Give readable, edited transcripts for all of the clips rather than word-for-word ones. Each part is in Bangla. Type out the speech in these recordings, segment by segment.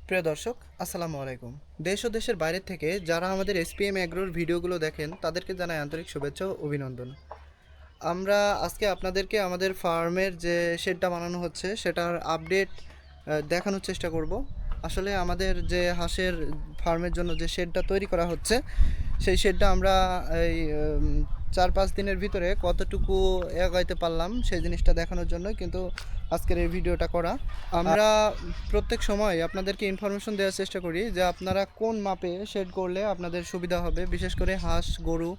প্রিয় দর্শক, আসসালামু আলাইকুম। দেশ ও দেশের বাইরে থেকে যারা আমাদের এসপিএম অ্যাগ্রোর ভিডিওগুলো দেখেন তাদেরকে জানাই আন্তরিক শুভেচ্ছা ও অভিনন্দন। আমরা আজকে আপনাদেরকে আমাদের ফার্মের যে শেডটা বানানো হচ্ছে সেটার আপডেট দেখানোর চেষ্টা করব। আসলে আমাদের যে হাঁসের ফার্মের জন্য যে শেডটা তৈরি করা হচ্ছে সেই শেডটা আমরা এই 4-5 দিনের ভিতরে কতটুকু এগাইতে পারলাম সেই জিনিসটা দেখানোর জন্য কিন্তু আজকের এই ভিডিওটা করা। আমরা প্রত্যেক সময় আপনাদেরকে ইনফরমেশন দেওয়ার চেষ্টা করি যে আপনারা কোন মাপে শেড করলে আপনাদের সুবিধা হবে, বিশেষ করে হাঁস, গরু,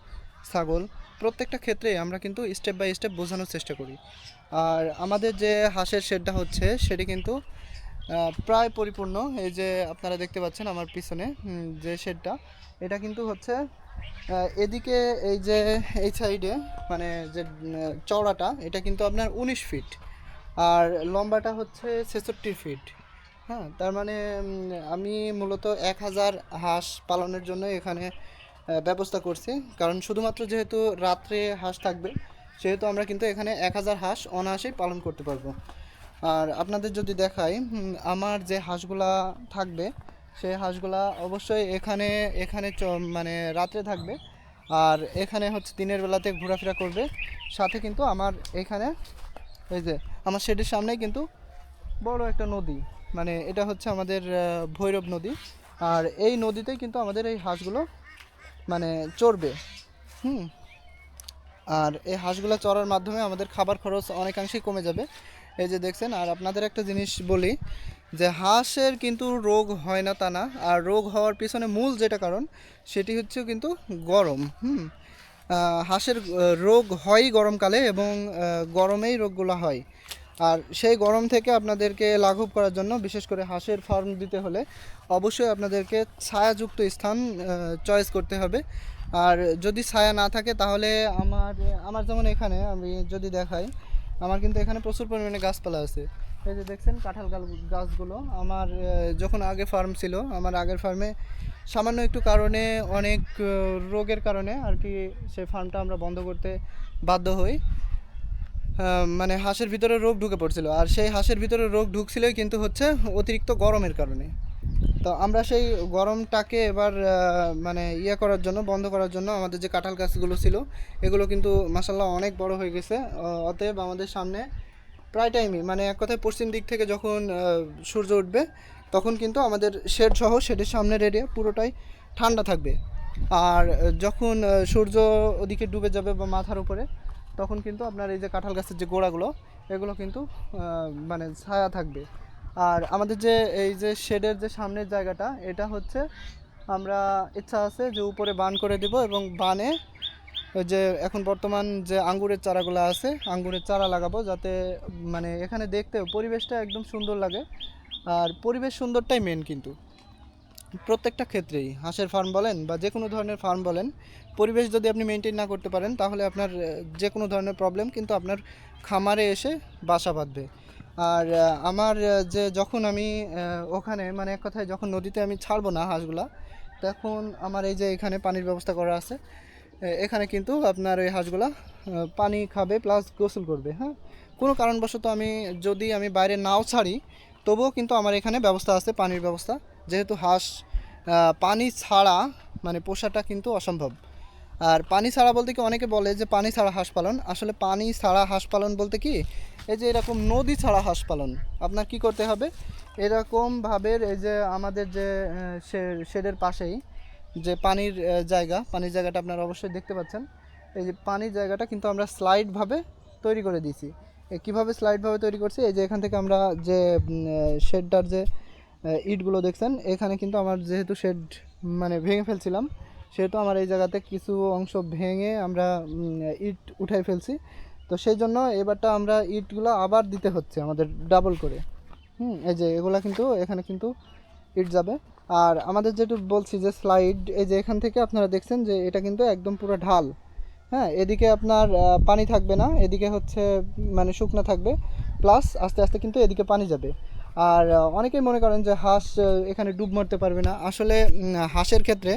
ছাগল প্রত্যেকটা ক্ষেত্রে আমরা কিন্তু স্টেপ বাই স্টেপ বোঝানোর চেষ্টা করি। আর আমাদের যে হাঁসের শেডটা হচ্ছে সেটি কিন্তু প্রায় পরিপূর্ণ। এই যে আপনারা দেখতে পাচ্ছেন আমার পিছনে যে শেডটা, এটা কিন্তু হচ্ছে এদিকে এই যে এই সাইডে মানে যে চওড়াটা এটা কিন্তু আপনার 19 ফিট আর লম্বাটা হচ্ছে 66 ফিট। হ্যাঁ, তার মানে আমি মূলত 1000 হাঁস পালনের জন্য এখানে ব্যবস্থা করছি, কারণ শুধুমাত্র যেহেতু রাত্রে হাঁস থাকবে সেহেতু আমরা কিন্তু এখানে 1000 হাঁস অনায়াসেই পালন করতে পারবো। আর আপনাদের যদি দেখাই আমার যে হাঁসগুলা থাকবে সেই হাঁসগুলা অবশ্যই এখানে এখানে মানে রাত্রে থাকবে আর এখানে হচ্ছে দিনের বেলাতে ঘোরাফেরা করবে। সাথে কিন্তু আমার এখানে এই যে আমার শেডের সামনেই কিন্তু বড় একটা নদী, মানে এটা হচ্ছে আমাদের ভৈরব নদী। আর এই নদীতেই কিন্তু আমাদের এই হাঁসগুলো মানে চড়বে। হুম। আর এই হাঁসগুলো চড়ার মাধ্যমে আমাদের খাবার খরচ অনেকাংশেই কমে যাবে। এই যে দেখছেন। আর আপনাদের একটা জিনিস বলি যে হাঁসের কিন্তু রোগ হয় না তা না, আর রোগ হওয়ার পিছনে মূল যেটা কারণ সেটি হচ্ছে কিন্তু গরম। হাঁসের রোগ হয়ই গরমকালে এবং গরমেই রোগগুলো হয়। আর সেই গরম থেকে আপনাদেরকে লাঘব করার জন্য বিশেষ করে হাঁসের ফার্ম দিতে হলে অবশ্যই আপনাদেরকে ছায়াযুক্ত স্থান চয়েস করতে হবে। আর যদি ছায়া না থাকে তাহলে আমার আমার যেমন এখানে আমি যদি দেখাই, আমার কিন্তু এখানে প্রচুর পরিমাণে গাছপালা আছে। এই যে দেখছেন কাঁঠাল গাছগুলো আমার যখন আগে ফার্ম ছিল, আমার আগের ফার্মে সামান্য একটু কারণে অনেক রোগের কারণে আর কি সেই ফার্মটা আমরা বন্ধ করতে বাধ্য হই। মানে হাঁসের ভিতরে রোগ ঢুকে পড়ছিল, আর সেই হাঁসের ভিতরে রোগ ঢুকছিলই কিন্তু হচ্ছে অতিরিক্ত গরমের কারণে। তো আমরা সেই গরমটাকে এবার মানে ইয়ে করার জন্য, বন্ধ করার জন্য আমাদের যে কাঁঠাল গাছগুলো ছিল এগুলো কিন্তু মাসাল্লাহ অনেক বড় হয়ে গেছে। অতএব আমাদের সামনে প্রায় টাইমই মানে এক কথায় পশ্চিম দিক থেকে যখন সূর্য উঠবে তখন কিন্তু আমাদের শেড সহ শেডের সামনের এরিয়া পুরোটাই ঠান্ডা থাকবে। আর যখন সূর্য ওদিকে ডুবে যাবে বা মাথার উপরে তখন কিন্তু আপনার এই যে কাঁঠাল গাছের যে গোড়াগুলো এগুলো কিন্তু মানে ছায়া থাকবে। আর আমাদের যে এই যে শেডের যে সামনের জায়গাটা এটা হচ্ছে আমরা ইচ্ছা আছে যে উপরে বান করে দেব এবং বানে ওই যে এখন বর্তমান যে আঙ্গুরের চারাগুলো আছে আঙ্গুরের চারা লাগাবো, যাতে মানে এখানে দেখতেও পরিবেশটা একদম সুন্দর লাগে। আর পরিবেশ সুন্দরটাই মেন কিন্তু প্রত্যেকটা ক্ষেত্রেই হাঁসের ফার্ম বলেন বা যে কোনো ধরনের ফার্ম বলেন, পরিবেশ যদি আপনি মেনটেন না করতে পারেন তাহলে আপনার যে কোনো ধরনের প্রবলেম কিন্তু আপনার খামারে এসে বাসা বাঁধবে। আর আমার যে যখন আমি ওখানে মানে এক কথায় যখন নদীতে আমি ছাড়বো না হাঁসগুলা, তখন আমার এই যে এখানে পানির ব্যবস্থা করা আছে। এখানে কিন্তু আপনার ওই হাঁসগুলা পানি খাবে প্লাস গোসল করবে। হ্যাঁ, কোনো কারণবশত যদি আমি বাইরে নাও ছাড়ি তবুও কিন্তু আমার এখানে ব্যবস্থা আছে পানির ব্যবস্থা, যেহেতু হাঁস পানি ছাড়া মানে পোষাটা কিন্তু অসম্ভব। আর পানি ছাড়া বলতে কি, অনেকে বলে যে পানি ছাড়া হাঁস পালন, আসলে পানি ছাড়া হাঁস পালন বলতে কি এই যে এরকম নদী ছাড়া হাঁস পালন। আপনার কি করতে হবে, এরকমভাবে এই যে আমাদের যে শেডের পাশেই যে পানির জায়গাটা আপনারা অবশ্যই দেখতে পাচ্ছেন। এই যে পানির জায়গাটা কিন্তু আমরা স্লাইডভাবে তৈরি করে দিয়েছি। কীভাবে স্লাইডভাবে তৈরি করছি, এই যে এখান থেকে আমরা যে শেডটার যে ইটগুলো দেখছেন, এখানে কিন্তু আমার যেহেতু শেড মানে ভেঙে ফেলছিলাম সেহেতু আমার এই জায়গাতে কিছু অংশ ভেঙে আমরা ইট উঠাই ফেলছি। তো সেই জন্য এবারটা আমরা ইটগুলো আবার দিতে হচ্ছে আমাদের ডাবল করে। এই যে এগুলা কিন্তু এখানে কিন্তু ইট যাবে। আর আমাদের যেটা বলছি যে স্লাইড, এই যে এখান থেকে আপনারা দেখছেন যে এটা কিন্তু একদম পুরো ঢাল। হ্যাঁ, এদিকে আপনার পানি থাকবে না, এদিকে হচ্ছে মানে শুকনো থাকবে, প্লাস আস্তে আস্তে কিন্তু এদিকে পানি যাবে। আর অনেকেই মনে করেন যে হাঁস এখানে ডুব মারতে পারবে না, আসলে হাঁসের ক্ষেত্রে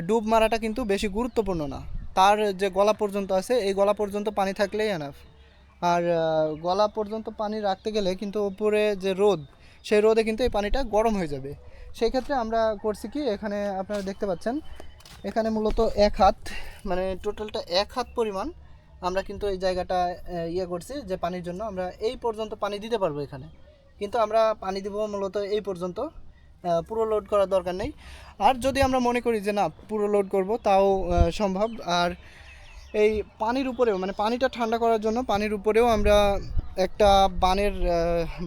ডুব মারাটা কিন্তু বেশি গুরুত্বপূর্ণ না। তার যে গলা পর্যন্ত আছে এই গলা পর্যন্ত পানি থাকলেই এনাফ। আর গলা পর্যন্ত পানি রাখতে গেলে কিন্তু উপরে যে রোদ সেই রোদে কিন্তু এই পানিটা গরম হয়ে যাবে। সেই ক্ষেত্রে আমরা করছি কি, এখানে আপনারা দেখতে পাচ্ছেন এখানে মূলত 1 হাত, মানে টোটালটা 1 হাত পরিমাণ আমরা কিন্তু এই জায়গাটা ইয়ে করছি যে পানির জন্য আমরা এই পর্যন্ত পানি দিতে পারবো এখানে, কিন্তু আমরা পানি দিব মূলত এই পর্যন্ত, পুরো লোড করার দরকার নেই। আর যদি আমরা মনে করি যে না পুরো লোড করব তাও সম্ভব। আর এই পানির উপরেও, মানে পানিটা ঠান্ডা করার জন্য পানির উপরেও আমরা একটা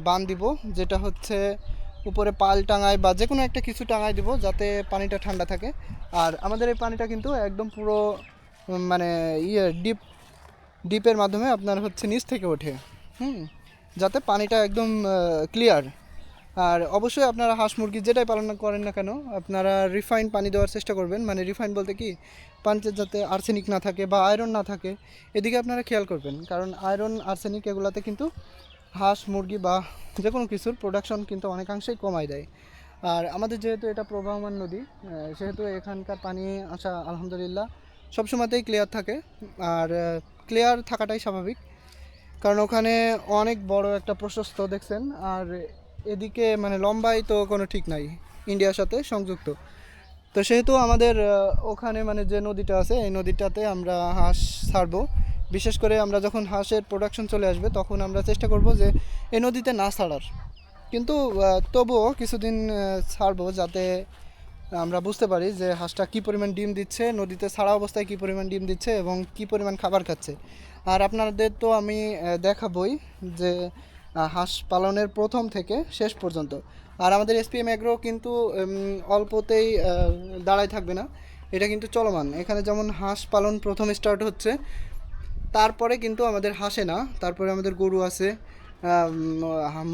বান দিব, যেটা হচ্ছে উপরে পাল টাঙায় বা যে কোনো একটা কিছু টাঙায় দিব যাতে পানিটা ঠান্ডা থাকে। আর আমাদের এই পানিটা কিন্তু একদম পুরো মানে ডিপের মাধ্যমে আপনার হচ্ছে নিচ থেকে ওঠে, যাতে পানিটা একদম ক্লিয়ার। আর অবশ্যই আপনারা হাঁস মুরগি যেটাই পালন করেন না কেন আপনারা রিফাইন পানি দেওয়ার চেষ্টা করবেন। মানে রিফাইন বলতে কি, পানিতে যাতে আর্সেনিক না থাকে বা আয়রন না থাকে, এদিকে আপনারা খেয়াল করবেন। কারণ আয়রন, আর্সেনিক এগুলাতে কিন্তু হাঁস মুরগি বা যে কোনো কিছুর প্রোডাকশন কিন্তু অনেকাংশেই কমায় দেয়। আর আমাদের যেহেতু এটা প্রবাহমান নদী, সেহেতু এখানকার পানি আসা আলহামদুলিল্লাহ সবসময়তেই ক্লিয়ার থাকে। আর ক্লিয়ার থাকাটাই স্বাভাবিক, কারণ ওখানে অনেক বড় একটা প্রশস্ত দেখছেন। আর এদিকে মানে লম্বাই তো কোনো ঠিক নাই, ইন্ডিয়ার সাথে সংযুক্ত। তো সেহেতু আমাদের ওখানে মানে যে নদীটা আছে এই নদীটাতে আমরা হাঁস ছাড়বো। বিশেষ করে আমরা যখন হাঁসের প্রোডাকশন চলে আসবে তখন আমরা চেষ্টা করব যে এই নদীতে না ছাড়ার, কিন্তু তবুও কিছুদিন ছাড়বো যাতে আমরা বুঝতে পারি যে হাঁসটা কী পরিমাণ ডিম দিচ্ছে, নদীতে ছাড়া অবস্থায় কী পরিমাণ ডিম দিচ্ছে এবং কী পরিমাণ খাবার খাচ্ছে। আর আপনাদের তো আমি দেখাবই যে হাঁস পালনের প্রথম থেকে শেষ পর্যন্ত। আর আমাদের এসপিএম এগ্রো কিন্তু অল্পতেই দাঁড়ায় থাকবে না, এটা কিন্তু চলমান। এখানে যেমন হাঁস পালন প্রথম স্টার্ট হচ্ছে, তারপরে কিন্তু আমাদের হাসে না, তারপরে আমাদের গরু আছে,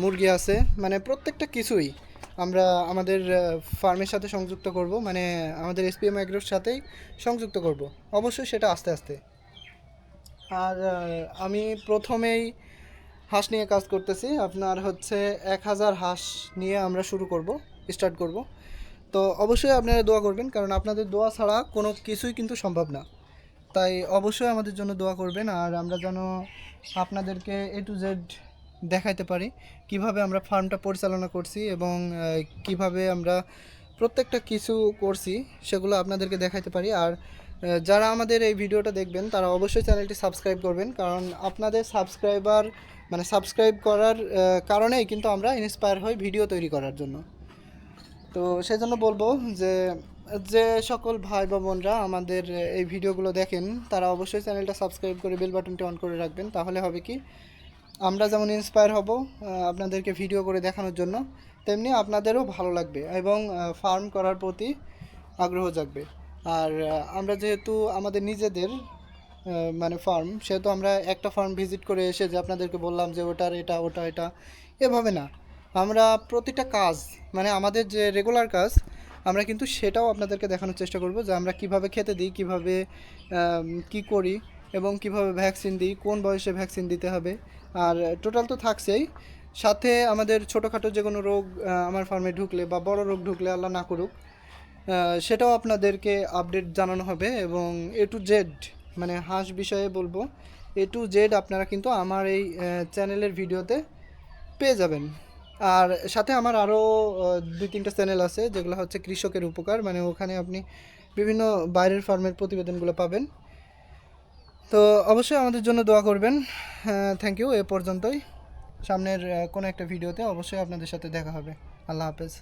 মুরগি আছে, মানে প্রত্যেকটা কিছুই আমরা আমাদের ফার্মের সাথে সংযুক্ত করব, মানে আমাদের এসপিএম অ্যাগ্রোর সাথেই সংযুক্ত করব, অবশ্যই সেটা আস্তে আস্তে। আর আমি প্রথমেই হাঁস নিয়ে কাজ করতেছি, আপনার হচ্ছে 1000 হাঁস নিয়ে আমরা স্টার্ট করব। তো অবশ্যই আপনারা দোয়া করবেন, কারণ আপনাদের দোয়া ছাড়া কোনো কিছুই কিন্তু সম্ভব না। তাই অবশ্যই আমাদের জন্য দোয়া করবেন। আর আমরা যেন আপনাদেরকে A to Z দেখাইতে পারি কিভাবে আমরা ফার্মটা পরিচালনা করছি এবং কিভাবে আমরা প্রত্যেকটা কিছু করছি সেগুলো আপনাদেরকে দেখাইতে পারি। আর যারা আমাদের এই ভিডিওটা দেখবেন তারা অবশ্যই চ্যানেলটি সাবস্ক্রাইব করবেন, কারণ আপনাদের সাবস্ক্রাইব করার কারণেই কিন্তু আমরা ইন্সপায়ার হই ভিডিও তৈরি করার জন্য। তো সেই জন্য বলবো যে যে সকল ভাই বা বোনরা আমাদের এই ভিডিওগুলো দেখেন তারা অবশ্যই চ্যানেলটা সাবস্ক্রাইব করে বেল বাটনটি অন করে রাখবেন। তাহলে হবে কি, আমরা যেমন ইন্সপায়ার হব আপনাদেরকে ভিডিও করে দেখানোর জন্য, তেমনি আপনাদেরও ভালো লাগবে এবং ফার্ম করার প্রতি আগ্রহ জাগবে। আর আমরা যেহেতু আমাদের নিজেদের মানে ফার্ম, সেহেতু আমরা একটা ফার্ম ভিজিট করে এসে যে আপনাদেরকে বললাম যে ওটার এটা ওটা এটা, এভাবে না। আমরা প্রতিটা কাজ, মানে আমাদের যে রেগুলার কাজ, আমরা কিন্তু সেটাও আপনাদেরকে দেখানোর চেষ্টা করব যে আমরা কিভাবে খেতে দিই, কিভাবে কি করি এবং কিভাবে ভ্যাকসিন দিই, কোন বয়সে ভ্যাকসিন দিতে হবে। আর টোটাল তো থাকছেই, সাথে আমাদের ছোটোখাটো যে কোনো রোগ আমার ফার্মে ঢুকলে বা বড় রোগ ঢুকলে আল্লাহ না করুক, সেটাও আপনাদেরকে আপডেট জানানো হবে। এবং A to Z, মানে হাঁস বিষয়ে বলবো, A to Z আপনারা কিন্তু আমার এই চ্যানেলের ভিডিওতে পেয়ে যাবেন। আর সাথে আমার আরও 2-3টা চ্যানেল আছে যেগুলো হচ্ছে কৃষকের উপকার, মানে ওখানে আপনি বিভিন্ন বাইরের ফার্মের প্রতিবেদনগুলো পাবেন। তো অবশ্যই আমাদের জন্য দোয়া করবেন। Thank you. এ পর্যন্তই, সামনের কোনো একটা ভিডিওতে অবশ্যই আপনাদের সাথে দেখা হবে। আল্লাহ হাফেজ।